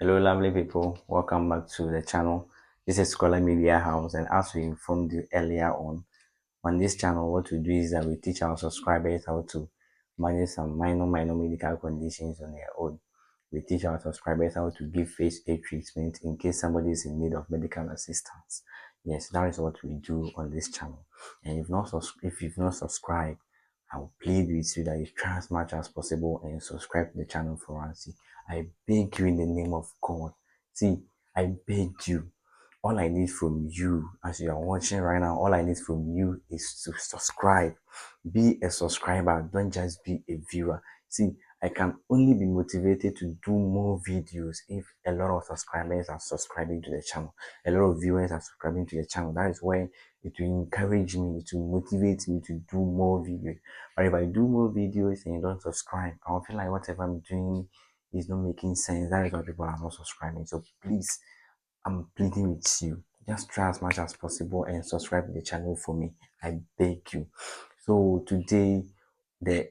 Hello, lovely people. Welcome back to the channel. This is Scholar Media House, and as we informed you earlier on this channel, what we do is that we teach our subscribers how to manage some minor medical conditions on their own. We teach our subscribers how to give first aid treatment in case somebody is in need of medical assistance. Yes, that is what we do on this channel. And if you've not subscribed, I will plead with you that you try as much as possible and subscribe to the channel for us. See, I beg you in the name of God. See, I beg you. All I need from you, as you are watching right now, all I need from you is to subscribe. Be a subscriber, don't just be a viewer. See, I can only be motivated to do more videos if a lot of subscribers are subscribing to the channel, a lot of viewers are subscribing to the channel. That is why it will encourage me, to motivate me to do more videos. But if I do more videos and you don't subscribe, I'll feel like whatever I'm doing is not making sense. That is why people are not subscribing. So please, I'm pleading with you. Just try as much as possible and subscribe to the channel for me. I beg you. So today, the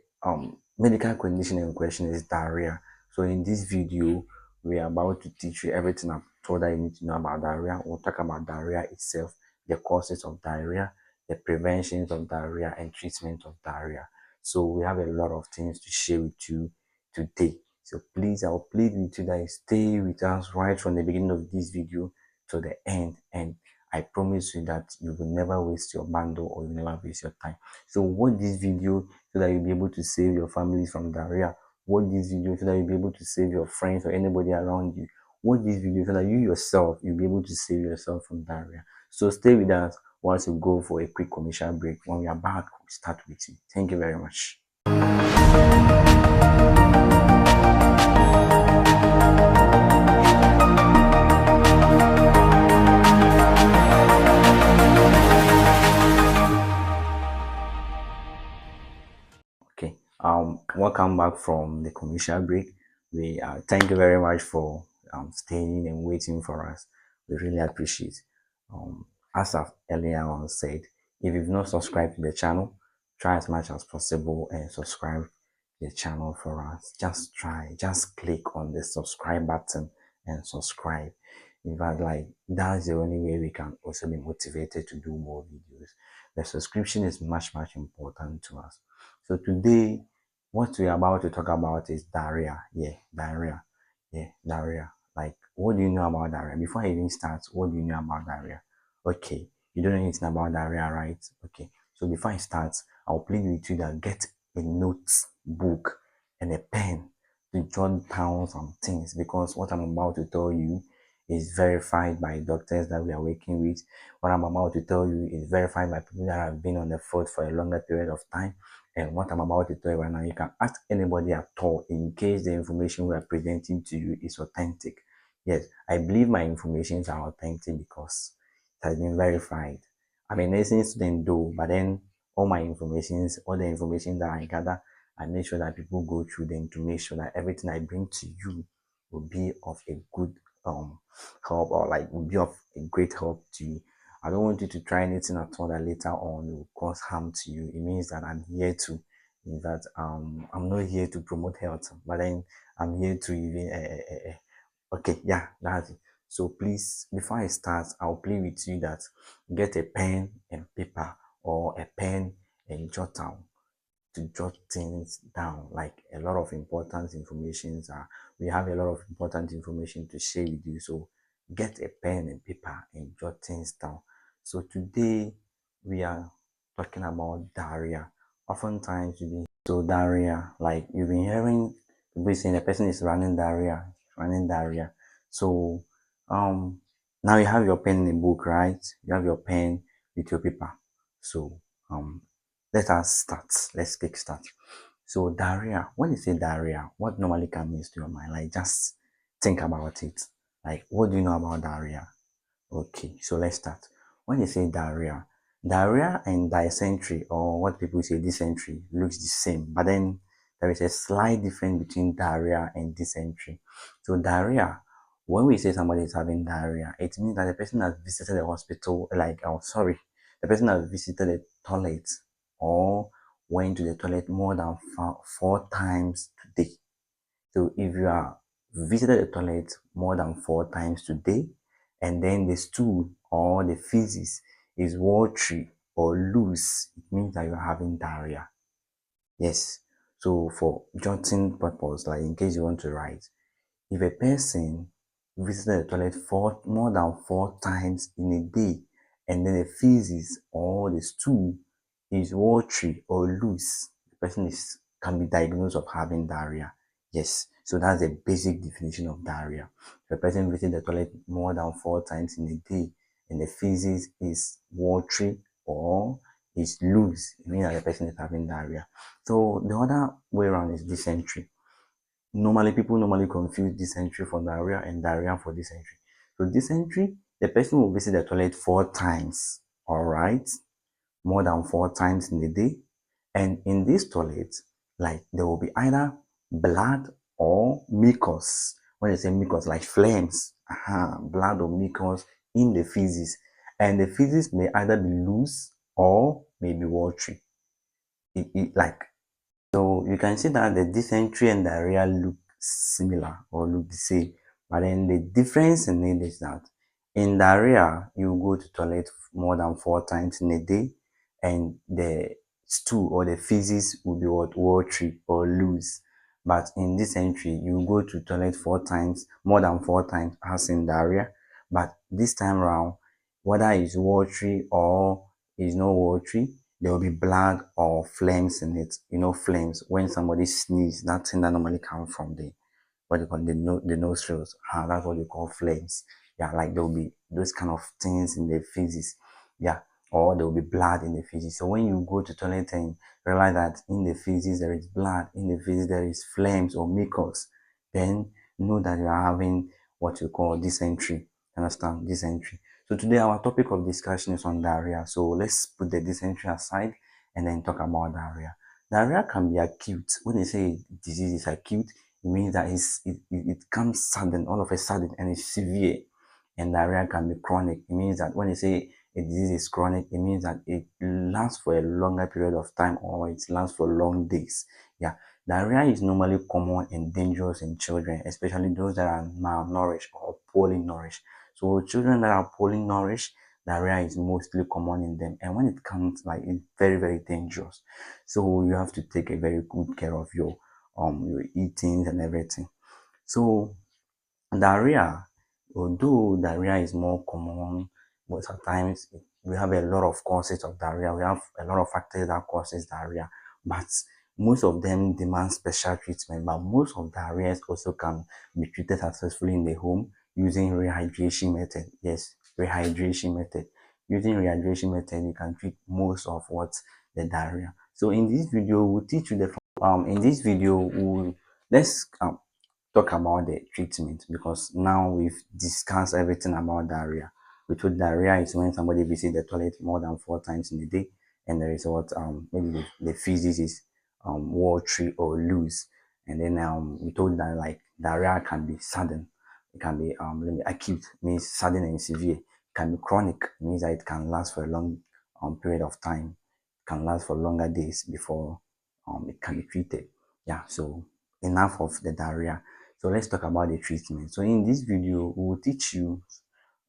medical condition in question is diarrhea. So in this video, we are about to teach you everything I'm told that you need to know about diarrhea. We'll talk about diarrhea itself, the causes of diarrhea, the preventions of diarrhea, and treatment of diarrhea. So we have a lot of things to share with you today. So please, I'll plead with you that you stay with us right from the beginning of this video to the end, and I promise you that you will never waste your bundle or you will never waste your time. So watch this video so that you'll be able to save your family from diarrhea. Watch this video so that you'll be able to save your friends or anybody around you. Watch this video so that you yourself, you'll be able to save yourself from diarrhea. So stay with us once we go for a quick commercial break. When we are back, we'll start with you. Thank you very much. Okay. Welcome back from the commercial break. We thank you very much for staying and waiting for us. We really appreciate. As I've earlier on said, if you've not subscribed to the channel, try as much as possible and subscribe to the channel for us. Just click on the subscribe button and subscribe. In fact, like that's the only way we can also be motivated to do more videos. The subscription is much important to us. So today, what we're about to talk about is diarrhea. Yeah, diarrhea. Yeah, diarrhea. Like, what do you know about diarrhea? Before I even start, what do you know about diarrhea? Okay, you don't know anything about diarrhea, right? Okay, so before I start, I'll plead with you that get a notebook and a pen to jot down some things, because what I'm about to tell you is verified by doctors that we are working with. What I'm about to tell you is verified by people that have been on the field for a longer period of time. And what I'm about to tell you right now, you can ask anybody at all in case the information we are presenting to you is authentic. Yes, I believe my informations are authentic because it has been verified. I'm a nursing student though, but then all the information that I gather, I make sure that people go through them to make sure that everything I bring to you will be of a good help, or like will be of a great help to you. I don't want you to try anything at all that later on will cause harm to you. It means that I'm here to, in that I'm not here to promote health, but then I'm here to even okay, yeah, that's it. So please, before I start, I'll plead with you that get a pen and paper, or a pen and jot down, to jot things down, like a lot of important information. We have a lot of important information to share with you. So get a pen and paper and jot things down. So today we are talking about diarrhea. Oftentimes diarrhea, like you've been hearing people saying the person is running diarrhea. So now you have your pen and book, right? You have your pen with your paper. So let us start. Let's kick start. So diarrhea, when you say diarrhea, what normally comes to your mind? Like just think about it. Like what do you know about diarrhea? Okay, so let's start. When you say diarrhea and dysentery, or what people say dysentery, looks the same, but then there is a slight difference between diarrhea and dysentery. So diarrhea, when we say somebody is having diarrhea, it means that the person has visited the hospital, like, oh, sorry, the person has visited the toilet or went to the toilet more than 4 times today. So if you are visited the toilet more than 4 times today, and then the stool or the feces is watery or loose, it means that you're having diarrhea. Yes. So for jotting purpose, like in case you want to write, if a person visited the toilet more than 4 times in a day, and then the feces or the stool is watery or loose, the person can be diagnosed of having diarrhea. Yes, so that's the basic definition of diarrhea. If a person visits the toilet more than 4 times in a day, and the feces is watery or is loose, it means that the person is having diarrhea. So the other way around is dysentery. Normally, people normally confuse dysentery for diarrhea and diarrhea for dysentery. So dysentery, the person will visit the toilet 4 times, all right, more than 4 times in a day. And in this toilet, like there will be either blood or mucus. When they say mucus, like flames, blood or mucus in the feces. And the feces may either be loose or may be watery. Like so you can see that the dysentery and diarrhea look similar or look the same, but then the difference in it is that in diarrhea you go to toilet more than 4 times in a day, and the stool or the feces will be watery or loose. But in dysentery you go to toilet 4 times, more than 4 times as in diarrhea, but this time around, whether it's watery or is not watery, there will be blood or flames in it. You know, flames when somebody sneezes, that thing that normally comes from the what they call the nostrils. That's what they call flames. Yeah, like there will be those kind of things in the feces. Yeah, or there will be blood in the feces. So when you go to toilet and realize that in the feces there is blood, in the feces there is flames or mucus, then know that you are having what you call dysentery. Understand? Dysentery. So today our topic of discussion is on diarrhea. So let's put the dysentery aside and then talk about diarrhea. Diarrhea can be acute. When they say disease is acute, it means that it comes sudden, all of a sudden, and it's severe. And diarrhea can be chronic. It means that when they say a disease is chronic, it means that it lasts for a longer period of time or it lasts for long days. Yeah, diarrhea is normally common and dangerous in children, especially those that are malnourished or poorly nourished. So children that are poorly nourished, diarrhea is mostly common in them. And when it comes, like it's very, very dangerous. So you have to take a very good care of your eating and everything. So diarrhea, although diarrhea is more common, but sometimes we have a lot of causes of diarrhea. We have a lot of factors that causes diarrhea, but most of them demand special treatment. But most of diarrhea also can be treated successfully in the home using rehydration method. Yes, rehydration method. Using rehydration method, you can treat most of what the diarrhea. So in this video, we'll teach you the in this video we'll let's talk about the treatment, because now we've discussed everything about diarrhea. We told diarrhea is when somebody visits the toilet more than 4 times in a day, and there is what maybe the feces is watery or loose, and then we told that like diarrhea can be sudden, it can be acute, means sudden and severe. It can be chronic, means that it can last for a long period of time, it can last for longer days before it can be treated. Yeah, so enough of the diarrhea. So let's talk about the treatment. So in this video, we will teach you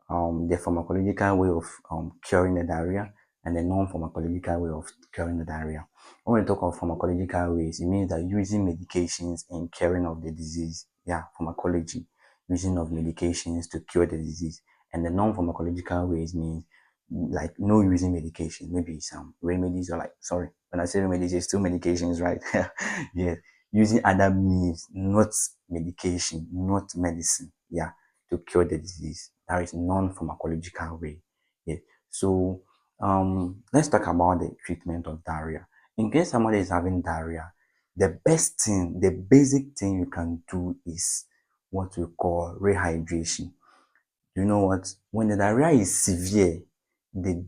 the pharmacological way of curing the diarrhea and the non-pharmacological way of curing the diarrhea. When we talk of pharmacological ways, it means that using medications in curing of the disease. Yeah, pharmacology, using of medications to cure the disease. And the non-pharmacological ways means like no using medication, maybe some remedies or like, sorry, when I say remedies, it's still medications, right? Yeah, using other means, not medication, not medicine. Yeah, to cure the disease. That is non-pharmacological way. Yeah. So let's talk about the treatment of diarrhea. In case somebody is having diarrhea, the best thing, the basic thing you can do is what we call rehydration. You know what? When the diarrhea is severe, the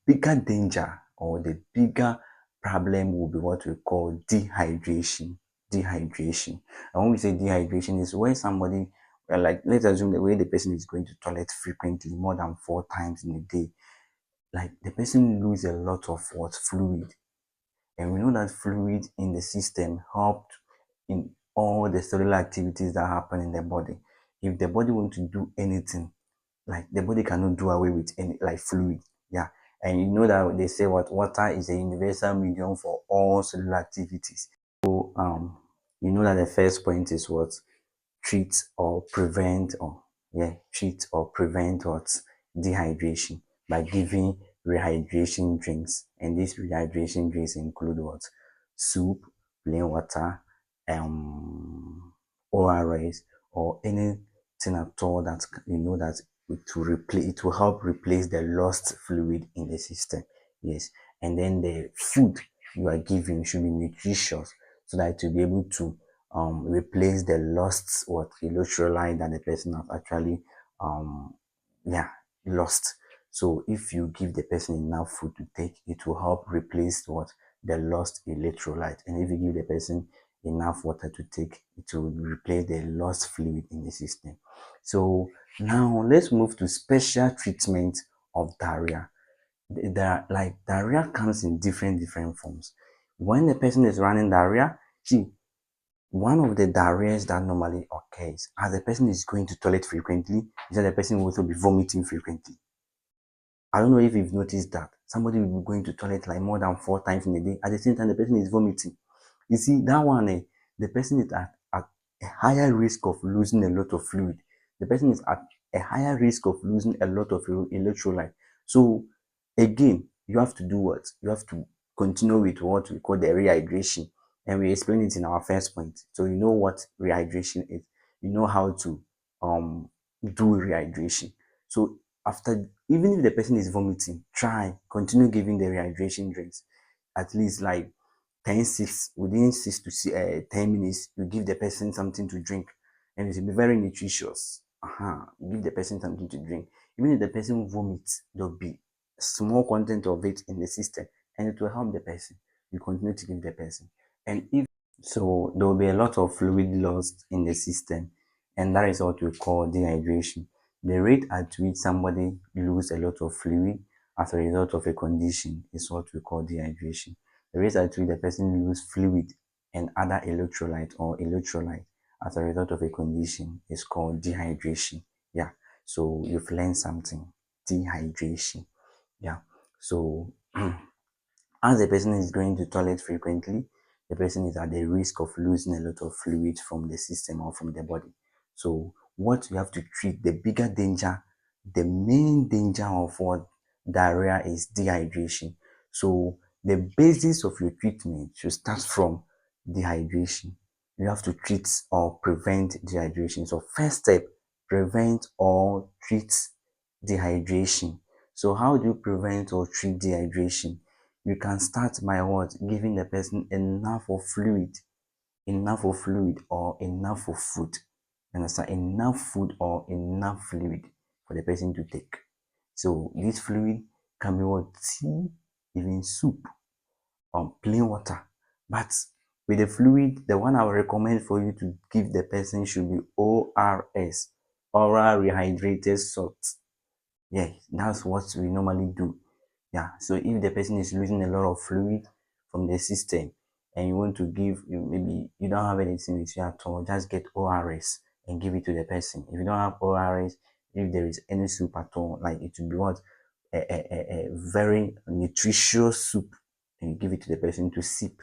bigger danger or the bigger problem will be what we call dehydration. Dehydration. And when we say dehydration, is where somebody, well, like let's assume the way the person is going to toilet frequently, more than 4 times in a day, like the person lose a lot of what fluid, and we know that fluid in the system helped in all the cellular activities that happen in the body. If the body want to do anything, like the body cannot do away with any like fluid. Yeah. And you know that they say what water is a universal medium for all cellular activities. So you know that the first point is what? Treat or prevent or yeah, treat or prevent what? Dehydration by giving rehydration drinks. And these rehydration drinks include what? Soup, plain water, ORS, or anything at all that you know that it will help replace the lost fluid in the system. Yes. And then the food you are giving should be nutritious so that to be able to replace the lost what electrolyte that the person has actually um yeah lost. So if you give the person enough food to take, it will help replace what the lost electrolyte. And if you give the person enough water to take, it will replace the lost fluid in the system. So now let's move to special treatment of diarrhea. Like diarrhea comes in different forms. When the person is running diarrhea, see, one of the diarrheas that normally occurs as the person is going to toilet frequently is that the person will also be vomiting frequently. I don't know if you've noticed that somebody will be going to toilet like more than 4 times in a day. At the same time, the person is vomiting. You see, that one, the person is at a higher risk of losing a lot of fluid. The person is at a higher risk of losing a lot of electrolyte. So, again, you have to do what? You have to continue with what we call the rehydration. And we explained it in our first point. So, you know what rehydration is. You know how to do rehydration. So, after, even if the person is vomiting, continue giving the rehydration drinks. At least like 10 minutes, you give the person something to drink, and it will be very nutritious. Give the person something to drink. Even if the person vomits, there'll be small content of it in the system, and it will help the person. You continue to give the person. And if so, there will be a lot of fluid lost in the system, and that is what we call dehydration. The rate at which somebody lose a lot of fluid as a result of a condition is what we call dehydration. The rate at which the person lose fluid and other electrolyte as a result of a condition is called dehydration. Yeah. So you've learned something. Dehydration. Yeah. So as the person is going to toilet frequently, the person is at the risk of losing a lot of fluid from the system or from the body. So what you have to treat, the bigger danger, the main danger of what diarrhea is dehydration. So the basis of your treatment should start from dehydration. You have to treat or prevent dehydration. So first step, prevent or treat dehydration. So how do you prevent or treat dehydration? You can start by what? Giving the person enough of fluid or enough of food. You understand? Enough food or enough fluid for the person to take. So this fluid can be what? Tea, even soup, or plain water. But with the fluid, the one I would recommend for you to give the person should be ORS, oral rehydrated salt. Yeah, that's what we normally do. Yeah, so if the person is losing a lot of fluid from the system and you want to give, maybe you don't have anything with you at all, just get ORS and give it to the person. If you don't have ORS, if there is any soup at all, like it will be what? A very nutritious soup, and you give it to the person to sip.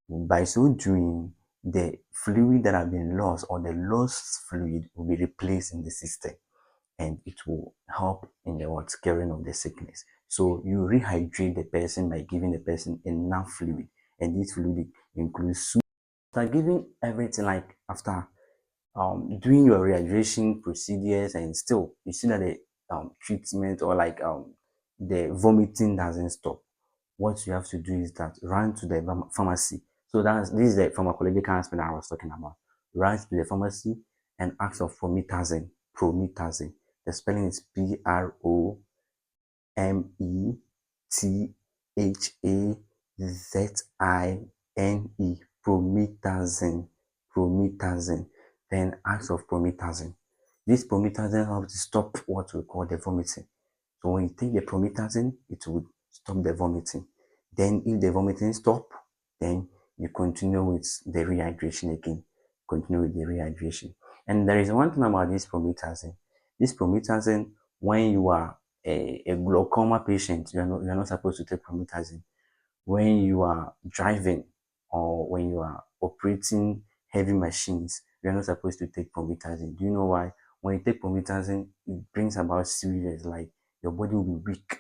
By so doing, the fluid that have been lost or the lost fluid will be replaced in the system, and it will help in the what curing of the sickness. So you rehydrate the person by giving the person enough fluid, and this fluid includes soup. After giving everything, like after doing your rehydration procedures, and still you see that the treatment or like the vomiting doesn't stop, what you have to do is that run to the pharmacy. So this is the pharmacological aspect that I was talking about. Run to the pharmacy and ask for promethazine. Promethazine. The spelling is Promethazine. Promethazine. Promethazine. Then ask of promethazine. This promethazine helps to stop what we call the vomiting. So when you take the promethazine, it will stop the vomiting. Then if the vomiting stop, then you continue with the rehydration again. continue with the rehydration. And there is one thing about this promethazine. This promethazine, when you are a glaucoma patient, you are not supposed to take promethazine. When you are driving or when you are operating heavy machines, you are not supposed to take promethazine. Do you know why? When you take promethazine, it brings about serious, like your body will be weak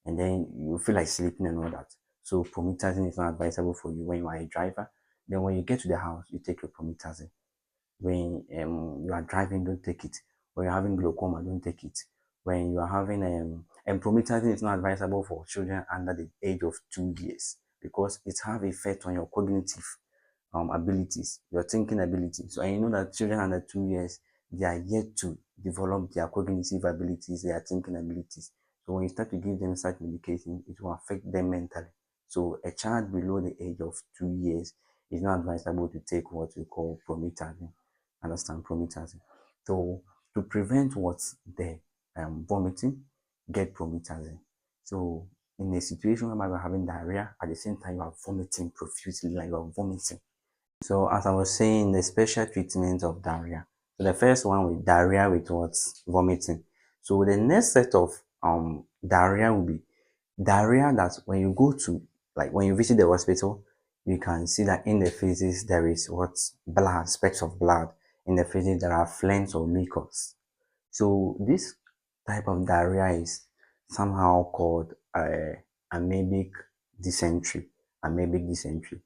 and then you feel like sleeping and all that. So promethazine is not advisable for you when you are a driver. Then when you get to the house, you take your promethazine. When you are driving, don't take it. When you're having glaucoma, don't take it. When you are having and promethazine is not advisable for children under the age of 2 years because it have effect on your cognitive abilities, your thinking ability. So and you know that children under 2 years, they are yet to develop their cognitive abilities, their thinking abilities. So when you start to give them such medication, it will affect them mentally. So a child below the age of 2 years is not advisable to take what we call promethazine. Understand promethazine. So to prevent what's the vomiting, get promethazine. So in a situation where you're having diarrhea, at the same time you are vomiting profusely, like you are vomiting. So as I was saying, the special treatment of diarrhea. So the first one with diarrhea with what's vomiting. So the next set of diarrhea will be diarrhea that when you go to, like when you visit the hospital, you can see that in the feces there is what blood, specks of blood. In the feces there are phlegms or mucus. So this type of diarrhea is somehow called amoebic dysentery. Amoebic dysentery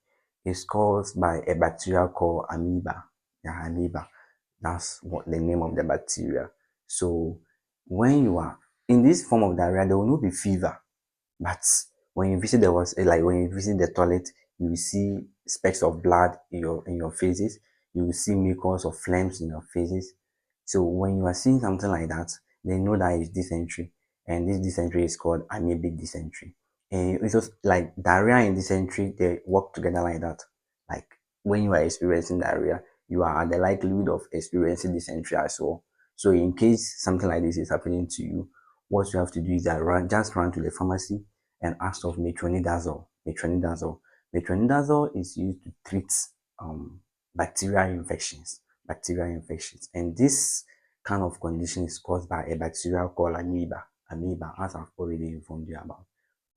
is caused by a bacteria called amoeba. Yeah, amoeba. That's what the name of the bacteria. So when you are in this form of diarrhea, there will not be fever. But when you visit like when you visit the toilet, you will see specks of blood in your faces. You will see mucus or phlegms in your faces. So when you are seeing something like that, they know that it's dysentery, and this dysentery is called amoebic dysentery. And it's just like diarrhea and dysentery, they work together like that. Like when you are experiencing diarrhea, you are at the likelihood of experiencing dysentery as well. So in case something like this is happening to you, what you have to do is that just run to the pharmacy and ask of metronidazole. Metronidazole. Metronidazole is used to treat um, bacterial infections. Bacterial infections, and this kind of condition is caused by a bacteria called amoeba. Amoeba, as I've already informed you about,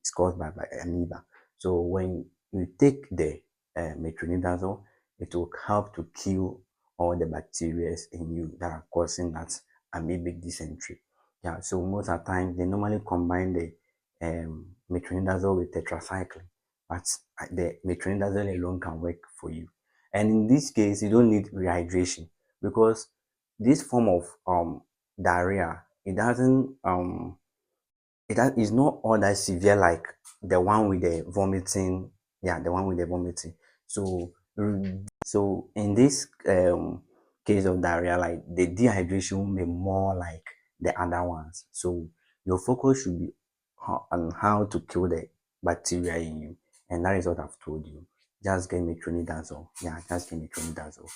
it's caused by amoeba. So when you take the metronidazole, it will help to kill all the bacteria in you that are causing that amoebic dysentery. Yeah, so most of the time they normally combine the metronidazole with tetracycline, but the metronidazole alone can work for you. And in this case, you don't need rehydration because this form of diarrhea, it is not all that severe like the one with the vomiting. Yeah, the one with the vomiting. So so in this case of diarrhea, like the dehydration will be more like the other ones. So your focus should be on how to kill the bacteria in you, and that is what I've told you. Just get metronidazole. Yeah, just get metronidazole,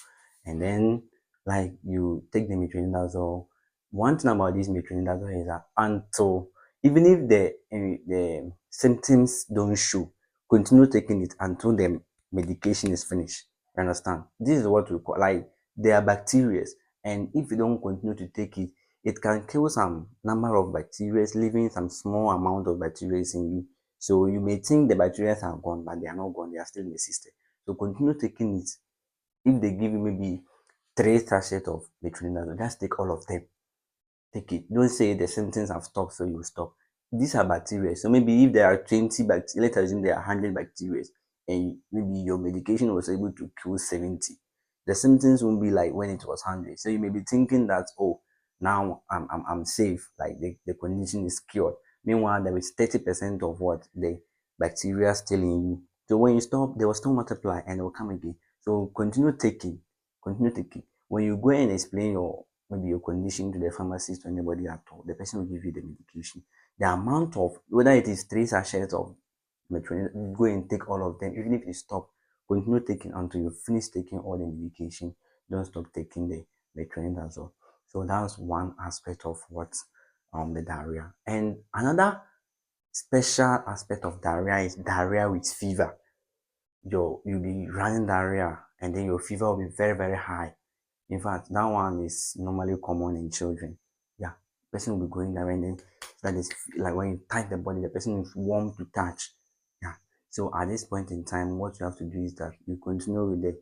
and then like you take the metronidazole. One thing about this metronidazole is that until even if the symptoms don't show, continue taking it until the medication is finished. You understand? This is what we call like there are bacteria, and if you don't continue to take it, it can kill some number of bacteria, leaving some small amount of bacteria in you. So you may think the bacteria are gone, but they are not gone, they are still in the system. So continue taking it. If they give you maybe 3 sachets of metronidazole, just take all of them. Take it. Don't say the symptoms have stopped, so you stop. These are bacteria. So maybe if there are 20 bacteria, let's assume there are 100 bacteria, and maybe your medication was able to kill 70. The symptoms won't be like when it was 100. So you may be thinking that, oh, now I'm safe, like the condition is cured. Meanwhile, there is 30% of what the bacteria still in you. So when you stop, they will still multiply and they will come again. So continue taking, continue taking. When you go and explain your maybe your condition to the pharmacist or anybody at all, the person will give you the medication. The amount of whether it is 3 sachets of metronidazole, go and take all of them. Even if you stop, continue taking until you finish taking all the medication. Don't stop taking the metronidazole. So that's one aspect of what the diarrhea. And another special aspect of diarrhea is diarrhea with fever. you'll be running diarrhea, and then your fever will be very, very high. In fact, that one is normally common in children. Yeah, person will be going there, and then that is like when you touch the body, the person is warm to touch. Yeah. So at this point in time, what you have to do is that you continue with the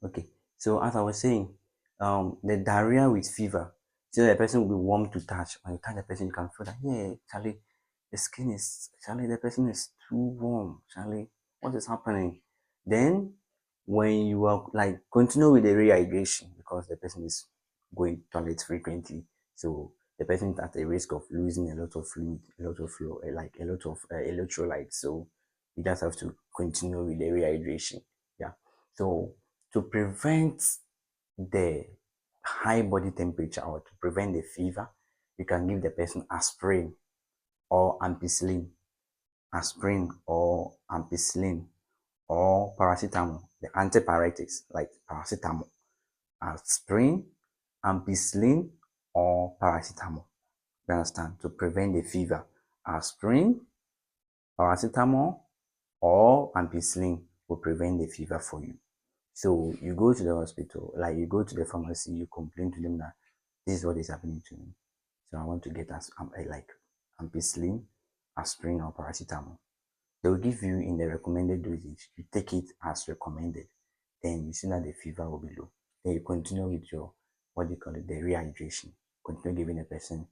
okay. So as I was saying, the diarrhea with fever, so the person will be warm to touch. When you touch the person, you can feel that yeah, Charlie, the skin is Charlie, the person is too warm. Charlie, what is happening? Then when you are like continue with the rehydration because the person is going to toilet frequently, so the person is at a risk of losing a lot of fluid, a lot of flow, like a lot of electrolytes. So you just have to continue with the rehydration. Yeah. So to prevent the high body temperature or to prevent the fever, you can give the person aspirin or ampicillin, aspirin or ampicillin or paracetamol, the antipyretics like paracetamol, aspirin, ampicillin or paracetamol. You understand? To prevent the fever, aspirin, paracetamol or ampicillin will prevent the fever for you. So you go to the hospital, like you go to the pharmacy, you complain to them that this is what is happening to me. So I want to get as like ampicillin, aspirin, or paracetamol. They will give you in the recommended dosage. You take it as recommended. Then you see that the fever will be low. Then you continue with your what do you call it, the rehydration. Continue giving the person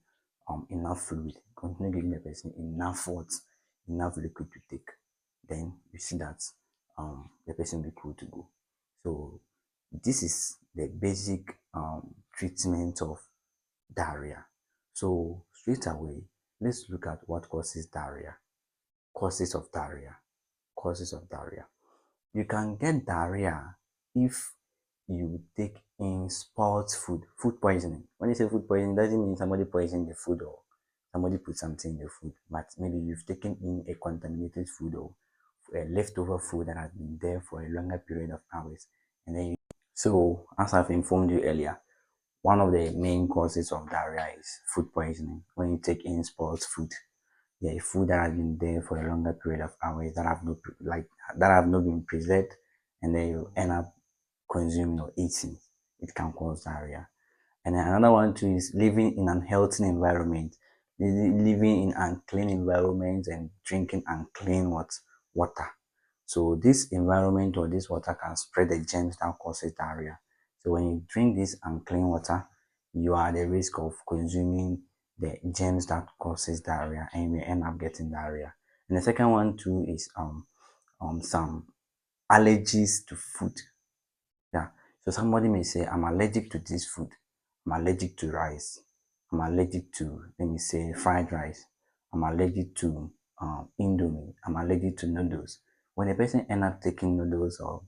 enough fluid. Continue giving the person enough water, enough liquid to take. Then you see that the person will be cool to go. So this is the basic treatment of diarrhea. So straight away, let's look at what causes diarrhea. Causes of diarrhea. Causes of diarrhea. You can get diarrhea if you take in spoiled food, food poisoning. When you say food poisoning, it doesn't mean somebody poisoned the food or somebody put something in the food, but maybe you've taken in a contaminated food or a leftover food that has been there for a longer period of hours. And then so as I've informed you earlier, one of the main causes of diarrhea is food poisoning. When you take in spoiled food, yeah, food that has been there for a longer period of hours that have not that have not been preserved, and then you end up consuming or eating, it can cause diarrhea. And then another one too is living in an unhealthy environment, living in unclean environments and drinking unclean water. So this environment or this water can spread the germs that causes diarrhea. So when you drink this unclean water, you are at the risk of consuming the germs that causes diarrhea and you may end up getting diarrhea. And the second one too is some allergies to food. Yeah. So somebody may say, I'm allergic to this food. I'm allergic to rice. I'm allergic to, let me say, fried rice. I'm allergic to indomie. I'm allergic to noodles. When a person end up taking noodles or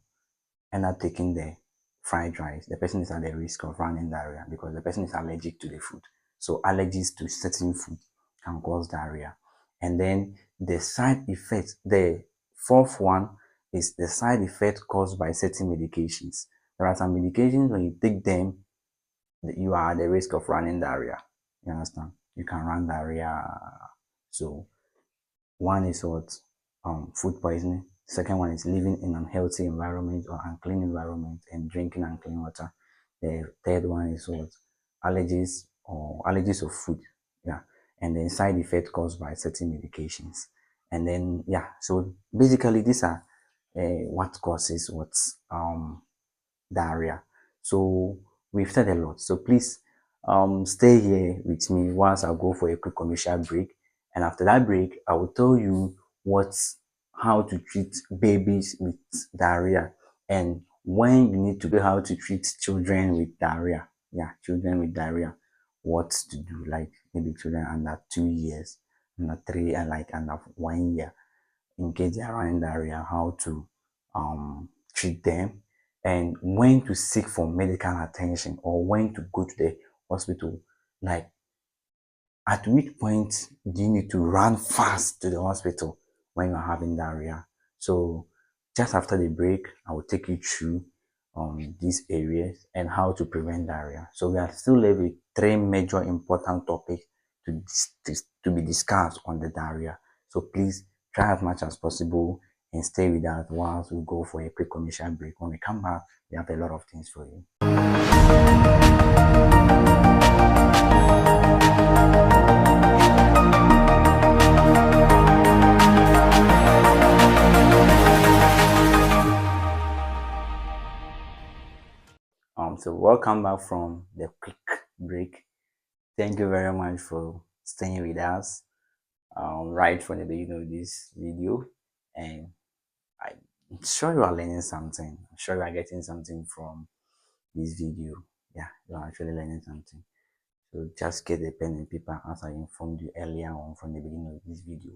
end up taking the fried rice, the person is at the risk of running diarrhea because the person is allergic to the food. So allergies to certain food can cause diarrhea. And then the side effects, the fourth one is the side effect caused by certain medications. There are some medications when you take them, you are at the risk of running diarrhea. You understand? You can run diarrhea. So one is what food poisoning. Second one is living in unhealthy environment or unclean environment and drinking unclean water. The third one is what allergies or allergies of food. Yeah. And then side effect caused by certain medications. And then yeah, so basically these are what causes what's diarrhea. So we've said a lot. So please stay here with me whilst I go for a quick commercial break. And after that break, I will tell you what's how to treat babies with diarrhea and when you need to know how to treat children with diarrhea. Yeah, children with diarrhea. What to do, like maybe children under 2 years, under three, and like under 1 year in case they are running diarrhea, how to treat them, and when to seek for medical attention or when to go to the hospital. Like, at which point do you need to run fast to the hospital when you're having diarrhea? So, just after the break, I will take you through these areas and how to prevent diarrhea. So, we are still left with three major important topics to be discussed on the diarrhea. So, please try as much as possible and stay with us whilst we go for a quick commercial break. When we come back, we have a lot of things for you. So welcome back from the quick break. Thank you very much for staying with us right from the beginning of this video, and I'm sure you are learning something. I'm sure you are getting something from this video. Yeah, you are actually learning something. So just get a pen and paper as I informed you earlier on from the beginning of this video.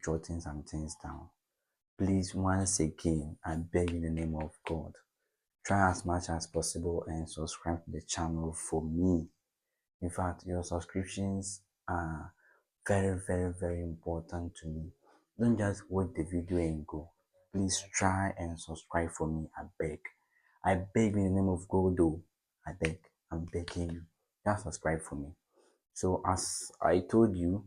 Jotting some things down. Please, once again, I beg in the name of God, try as much as possible and subscribe to the channel for me. In fact, your subscriptions are very, very, very important to me. Don't just watch the video and go. Please try and subscribe for me. I beg. I beg in the name of God, though. I beg. I'm begging you. Just subscribe for me. So as I told you,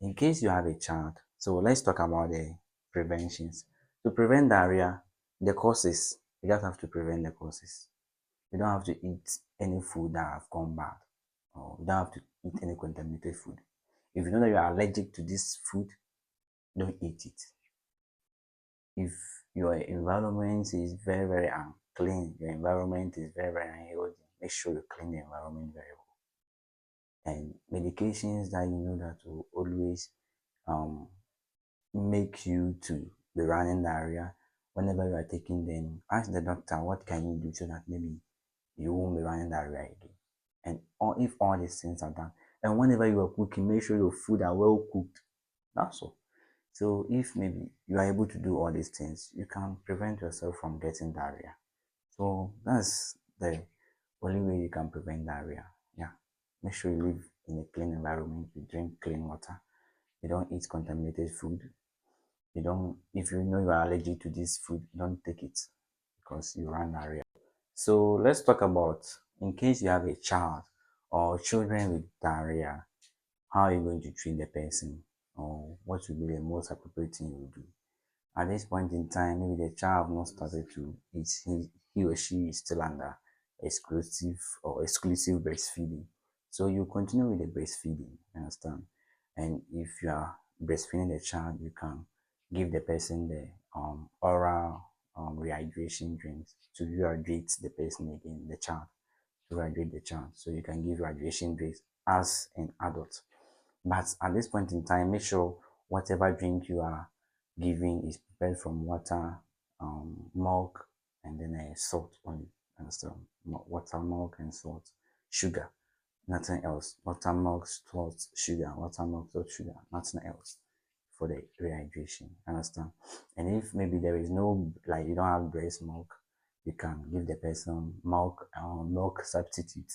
in case you have a child, so let's talk about the preventions. To prevent diarrhea, the causes, you just have to prevent the causes. You don't have to eat any food that have gone bad, or you don't have to eat any contaminated food. If you know that you are allergic to this food, don't eat it. If your environment is very, very unclean, your environment is very, very unhealthy, make sure you clean the environment very well. And medications that you know that will always um, make you to be running diarrhea, whenever you are taking them, ask the doctor what can you do so that maybe you won't be running diarrhea again. And if all these things are done, and whenever you are cooking, make sure your food are well cooked. That's all. So if maybe you are able to do all these things, you can prevent yourself from getting diarrhea. So that's the only way you can prevent diarrhea. Yeah. Make sure you live in a clean environment, you drink clean water, you don't eat contaminated food. You don't, if you know you are allergic to this food, don't take it because you run diarrhea. So let's talk about, in case you have a child or children with diarrhea, how are you going to treat the person, or what would be the most appropriate thing you do? At this point in time, maybe the child has not started to eat, he or she is still under exclusive breastfeeding. So you continue with the breastfeeding, understand? And if you are breastfeeding the child, you can give the person the oral rehydration drinks to rehydrate the person again, the child, to rehydrate the child. So you can give rehydration drinks as an adult. But at this point in time, make sure whatever drink you are giving is prepared from water, milk, and then salt only. Understand? Water, milk, and salt, sugar, nothing else. Water, milk, salt, sugar, water, milk, salt, sugar, nothing else for the rehydration. Understand? And if maybe there is no, like you don't have breast milk, you can give the person milk substitute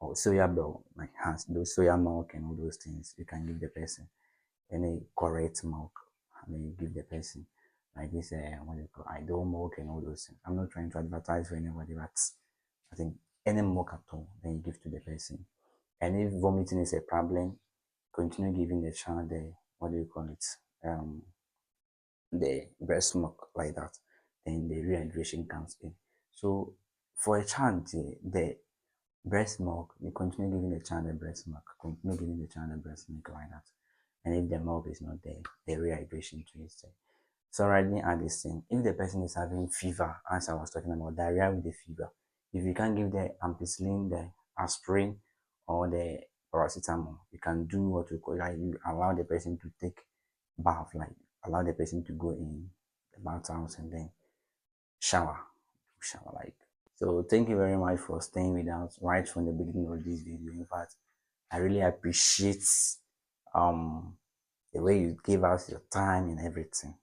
or soya milk, like has those soya milk and all those things. You can give the person any correct milk. I mean, you give the person like this, what do you call idle milk and all those things. I'm not trying to advertise for anybody, but I think any milk at all, then you give to the person. And if vomiting is a problem, continue giving the child the, what do you call it, the breast milk like that. Then the rehydration comes in. So for a child, the breast milk, you continue giving the child the breast milk, continue giving the child the breast milk like that. And if the milk is not there, the rehydration too is there. So right now at this thing, if the person is having fever, as I was talking about, diarrhea with the fever, if you can't give the ampicillin, the aspirin, or the paracetamol, you can do what we call, like you allow the person to take bath, like allow the person to go in the bathhouse and then shower, like. So thank you very much for staying with us right from the beginning of this video. In fact, I really appreciate um the way you gave us your time and everything.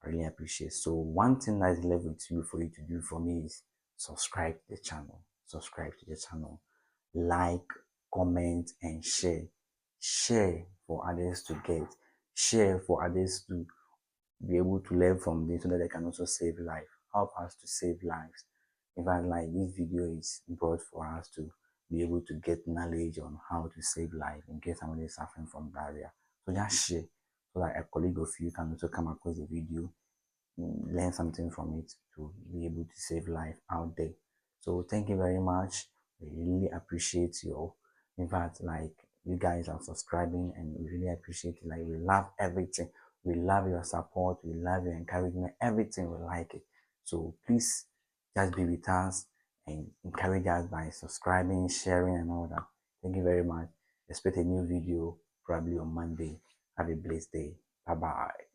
I really appreciate. So one thing that is left with you for you to do for me is subscribe to the channel. Subscribe to the channel. Like, comment, and share. Share for others to get. Share for others to be able to learn from this so that they can also save life. Help us to save lives. In fact, like this video is brought for us to be able to get knowledge on how to save life in case somebody is suffering from diarrhea. So just share so that a colleague of you can also come across the video, learn something from it to be able to save life out there. So thank you very much. We really appreciate you. In fact, like, you guys are subscribing and we really appreciate it. Like, we love everything. We love your support. We love your encouragement. Everything, we like it. So please just be with us and encourage us by subscribing, sharing, and all that. Thank you very much. Expect a new video probably on Monday. Have a blessed day. Bye bye.